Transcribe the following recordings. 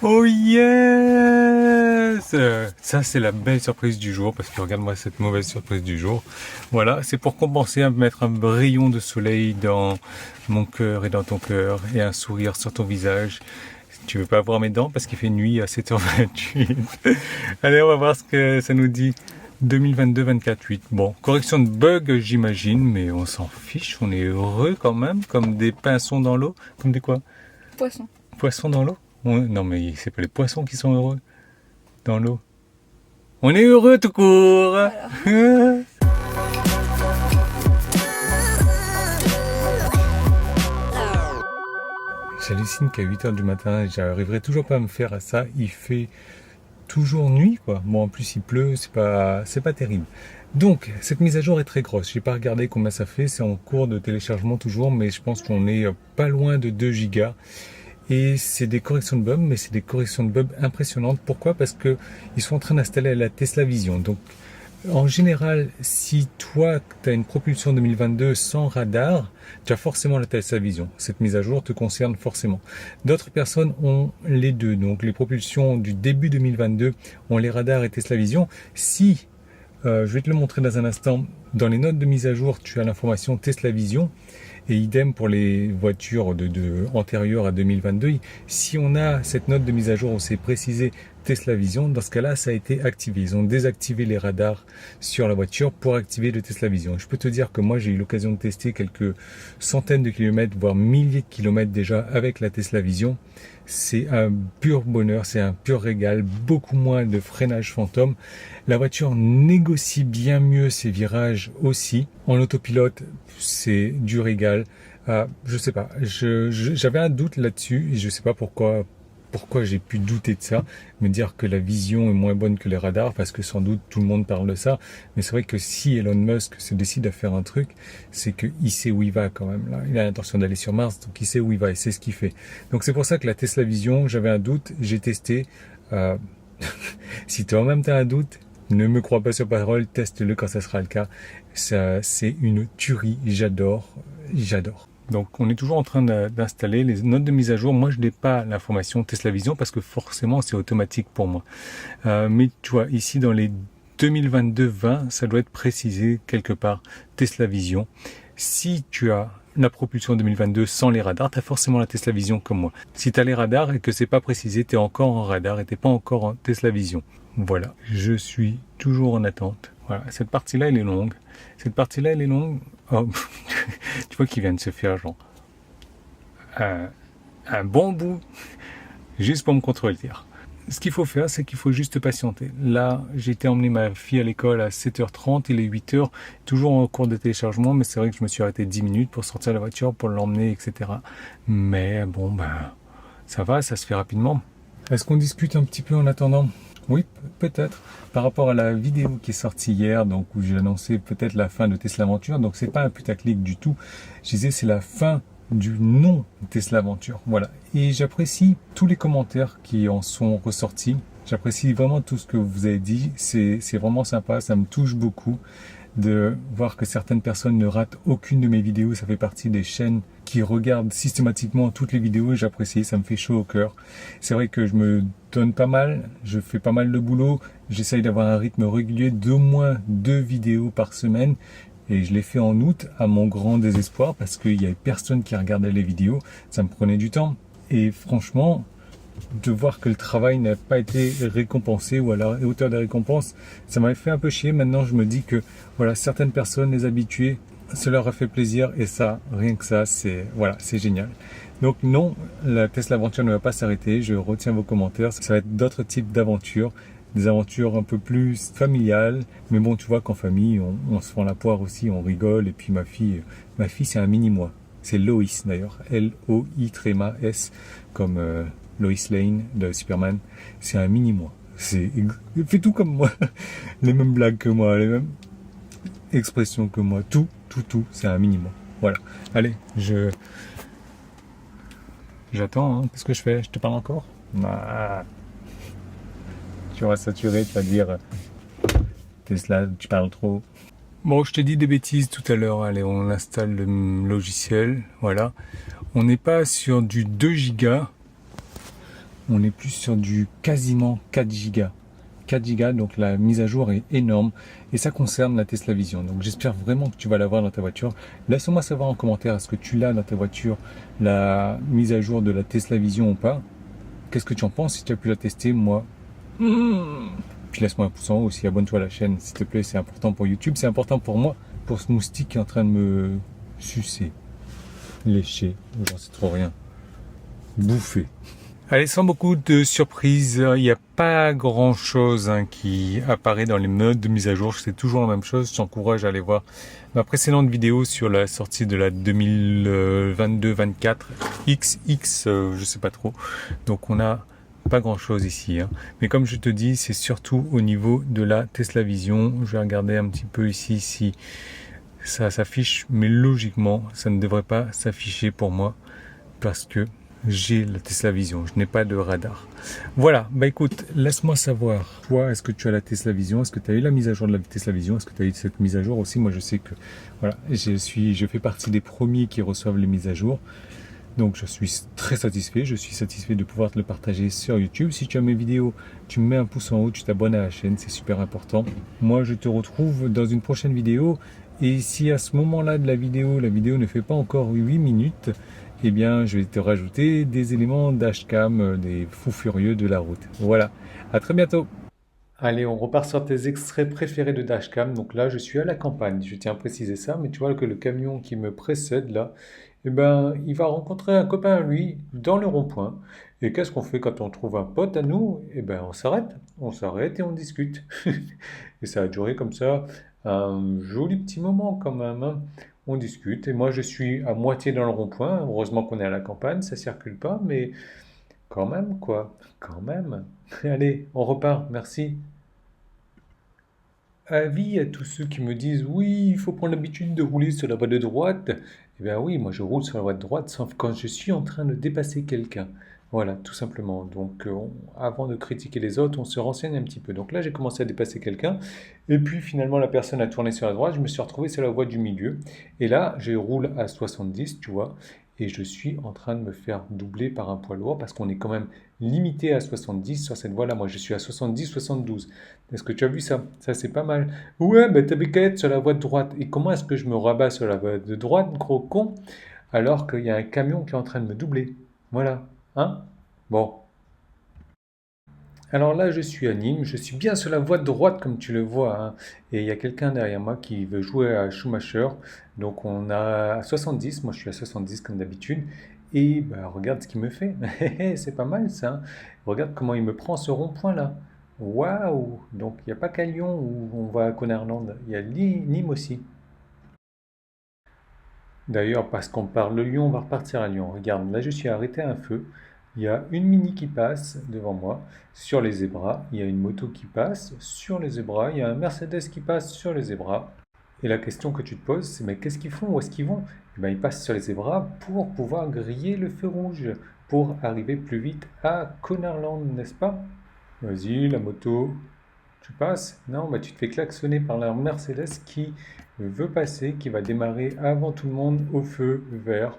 Oh yes! Ça, c'est la belle surprise du jour, parce que regarde-moi cette mauvaise surprise du jour. Voilà, c'est pour compenser, à mettre un rayon de soleil dans mon cœur et dans ton cœur, et un sourire sur ton visage. Tu veux pas voir mes dents parce qu'il fait nuit à 7h28. Allez, on va voir ce que ça nous dit. 2022-24-8. Bon, correction de bug, j'imagine, mais on s'en fiche, on est heureux quand même, comme des pinsons dans l'eau. Comme des quoi? Poisson. Poissons dans l'eau? Non, mais c'est pas les poissons qui sont heureux dans l'eau. On est heureux tout court. Voilà. J'hallucine qu'à 8h du matin, j'arriverai toujours pas à me faire à ça. Il fait toujours nuit, quoi. Bon, en plus, il pleut, c'est pas terrible. Donc, cette mise à jour est très grosse. J'ai pas regardé combien ça fait. C'est en cours de téléchargement toujours, mais je pense qu'on est pas loin de 2 gigas. Et c'est des corrections de bugs, mais c'est des corrections de bugs impressionnantes. Pourquoi? Parce que ils sont en train d'installer la Tesla Vision. Donc, en général, si toi, tu as une propulsion 2022 sans radar, tu as forcément la Tesla Vision. Cette mise à jour te concerne forcément. D'autres personnes ont les deux. Donc, les propulsions du début 2022 ont les radars et Tesla Vision. Si, je vais te le montrer dans un instant, dans les notes de mise à jour, tu as l'information Tesla Vision. Et idem pour les voitures antérieures à 2022. Si on a cette note de mise à jour où c'est précisé Tesla Vision, dans ce cas-là, ça a été activé. Ils ont désactivé les radars sur la voiture pour activer le Tesla Vision. Je peux te dire que moi, j'ai eu l'occasion de tester quelques centaines de kilomètres, voire milliers de kilomètres déjà avec la Tesla Vision. C'est un pur bonheur, c'est un pur régal, beaucoup moins de freinage fantôme. La voiture négocie bien mieux ses virages aussi. En autopilote, c'est du régal. Je sais pas, j'avais un doute là-dessus et je sais pas pourquoi j'ai pu douter de ça, me dire que la vision est moins bonne que les radars, parce que sans doute tout le monde parle de ça, mais c'est vrai que si Elon Musk se décide à faire un truc, c'est qu'il sait où il va quand même. Là, il a l'intention d'aller sur Mars, donc il sait où il va et c'est ce qu'il fait. Donc c'est pour ça que la Tesla Vision, j'avais un doute, j'ai testé. Si toi-même tu as un doute, ne me crois pas sur parole, teste-le quand ça sera le cas. Ça, c'est une tuerie, j'adore. Donc on est toujours en train d'installer les notes de mise à jour. Moi je n'ai pas l'information Tesla Vision parce que forcément c'est automatique pour moi. Mais tu vois, ici dans les 2022-20, ça doit être précisé quelque part Tesla Vision. Si tu as la propulsion 2022 sans les radars, tu as forcément la Tesla Vision comme moi. Si tu as les radars et que c'est pas précisé, tu es encore en radar et tu n'es pas encore en Tesla Vision. Voilà, je suis toujours en attente. Voilà, cette partie-là, elle est longue. Oh, tu vois qu'il vient de se faire genre un bon bout juste pour me contredire. Ce qu'il faut faire, c'est qu'il faut juste patienter. Là, j'ai été emmener ma fille à l'école à 7h30, il est 8h, toujours en cours de téléchargement, mais c'est vrai que je me suis arrêté 10 minutes pour sortir la voiture, pour l'emmener, etc. Mais bon, ça va, ça se fait rapidement. Est-ce qu'on discute un petit peu en attendant? Oui, peut-être. Par rapport à la vidéo qui est sortie hier, donc où j'ai annoncé peut-être la fin de Tesla Aventure, donc c'est pas un putaclic du tout. Je disais c'est la fin du nom Tesla Aventure. Voilà. Et j'apprécie tous les commentaires qui en sont ressortis. J'apprécie vraiment tout ce que vous avez dit. C'est vraiment sympa, ça me touche beaucoup de voir que certaines personnes ne ratent aucune de mes vidéos. Ça fait partie des chaînes qui regardent systématiquement toutes les vidéos et j'apprécie, ça me fait chaud au cœur. C'est vrai que je me donne pas mal, je fais pas mal de boulot, j'essaye d'avoir un rythme régulier d'au moins 2 vidéos par semaine et je l'ai fait en août à mon grand désespoir parce qu'il y avait personne qui regardait les vidéos, ça me prenait du temps et franchement, de voir que le travail n'a pas été récompensé ou à la hauteur des récompenses, ça m'avait fait un peu chier. Maintenant, je me dis que voilà, certaines personnes, les habitués, ça leur a fait plaisir et ça, rien que ça, c'est génial. Donc non, la Tesla Aventure ne va pas s'arrêter. Je retiens vos commentaires. Ça va être d'autres types d'aventures, des aventures un peu plus familiales. Mais bon, tu vois qu'en famille, on se fend la poire aussi, on rigole. Et puis ma fille, c'est un mini-moi. C'est Loïs d'ailleurs, L-O-I-S, comme Lois Lane de Superman. C'est un mini-moi. Il fait tout comme moi. Les mêmes blagues que moi, les mêmes expressions que moi. Tout. C'est un mini-moi. Voilà. Allez, j'attends. Qu'est-ce que je fais? Je te parle encore? Tu vas saturer, tu vas dire Tesla, tu parles trop. Bon, je t'ai dit des bêtises tout à l'heure. Allez, on installe le logiciel. Voilà. On n'est pas sur du 2 gigas. On est plus sur du quasiment 4 gigas. 4 gigas, donc la mise à jour est énorme. Et ça concerne la Tesla Vision. Donc j'espère vraiment que tu vas l'avoir dans ta voiture. Laisse-moi savoir en commentaire, est-ce que tu l'as dans ta voiture, la mise à jour de la Tesla Vision ou pas. Qu'est-ce que tu en penses si tu as pu la tester? Moi, puis laisse-moi un pouce en haut aussi, abonne-toi à la chaîne, s'il te plaît, c'est important pour YouTube, c'est important pour moi, pour ce moustique qui est en train de me sucer, lécher, j'en sais trop rien, bouffer. Allez, sans beaucoup de surprises, il n'y a pas grand chose qui apparaît dans les notes de mise à jour, c'est toujours la même chose. Je t'encourage à aller voir ma précédente vidéo sur la sortie de la 2022-24 XX, je sais pas trop. Donc on a pas grand chose ici, hein. Mais comme je te dis, c'est surtout au niveau de la Tesla Vision. Je vais regarder un petit peu ici si ça s'affiche, mais logiquement ça ne devrait pas s'afficher pour moi parce que j'ai la Tesla Vision, je n'ai pas de radar. Voilà, bah écoute, laisse-moi savoir, toi, est-ce que tu as la Tesla Vision, est-ce que tu as eu la mise à jour de la Tesla Vision, est-ce que tu as eu cette mise à jour aussi? Moi je sais que, voilà, je fais partie des premiers qui reçoivent les mises à jour. Donc je suis très satisfait, je suis satisfait de pouvoir te le partager sur YouTube. Si tu as mes vidéos, tu me mets un pouce en haut, tu t'abonnes à la chaîne, c'est super important. Moi je te retrouve dans une prochaine vidéo. Et si à ce moment-là de la vidéo ne fait pas encore 8 minutes, eh bien je vais te rajouter des éléments dashcam, des fous furieux de la route. Voilà, à très bientôt. Allez, on repart sur tes extraits préférés de dashcam. Donc là, je suis à la campagne, je tiens à préciser ça, mais tu vois que le camion qui me précède là, eh ben, il va rencontrer un copain à lui dans le rond-point. Et qu'est-ce qu'on fait quand on trouve un pote à nous? Eh ben, on s'arrête et on discute. Et ça a duré comme ça un joli petit moment quand même, hein. On discute et moi je suis à moitié dans le rond-point. Heureusement qu'on est à la campagne, ça circule pas, mais quand même quoi, quand même. Allez, on repart, merci. Avis à tous ceux qui me disent oui, il faut prendre l'habitude de rouler sur la voie de droite. Eh bien oui, moi je roule sur la voie de droite sauf quand je suis en train de dépasser quelqu'un. Voilà, tout simplement. Donc avant de critiquer les autres, on se renseigne un petit peu. Donc là, j'ai commencé à dépasser quelqu'un. Et puis finalement, la personne a tourné sur la droite. Je me suis retrouvé sur la voie du milieu. Et là, je roule à 70, tu vois. Et je suis en train de me faire doubler par un poids lourd parce qu'on est quand même limité à 70 sur cette voie-là. Moi, je suis à 70-72. Est-ce que tu as vu ça? Ça, c'est pas mal. Ouais, mais t'avais qu'à être sur la voie de droite. Et comment est-ce que je me rabats sur la voie de droite, gros con, alors qu'il y a un camion qui est en train de me doubler? Voilà. Hein? Bon. Alors là, je suis à Nîmes. Je suis bien sur la voie de droite, comme tu le vois, hein. Et il y a quelqu'un derrière moi qui veut jouer à Schumacher. Donc on a 70. Moi, je suis à 70 comme d'habitude. Et bah, regarde ce qu'il me fait. C'est pas mal ça, hein. Regarde comment il me prend ce rond-point là. Waouh! Donc il n'y a pas qu'à Lyon où on va à Connerland, il y a Nîmes aussi. D'ailleurs, parce qu'on parle de Lyon, on va repartir à Lyon. Regarde, là je suis arrêté à un feu. Il y a une mini qui passe devant moi sur les zébras. Il y a une moto qui passe sur les zébras. Il y a un Mercedes qui passe sur les zébras. Et la question que tu te poses, c'est mais qu'est-ce qu'ils font? Où est-ce qu'ils vont? Eh bien, ils passent sur les zébras pour pouvoir griller le feu rouge, pour arriver plus vite à Connerland, n'est-ce pas? Vas-y, la moto, tu passes? Non, bah tu te fais klaxonner par la Mercedes qui veut passer, qui va démarrer avant tout le monde au feu vert.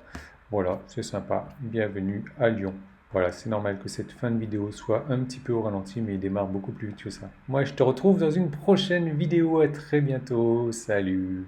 Voilà, c'est sympa. Bienvenue à Lyon. Voilà, c'est normal que cette fin de vidéo soit un petit peu au ralenti, mais il démarre beaucoup plus vite que ça. Moi, je te retrouve dans une prochaine vidéo. À très bientôt. Salut!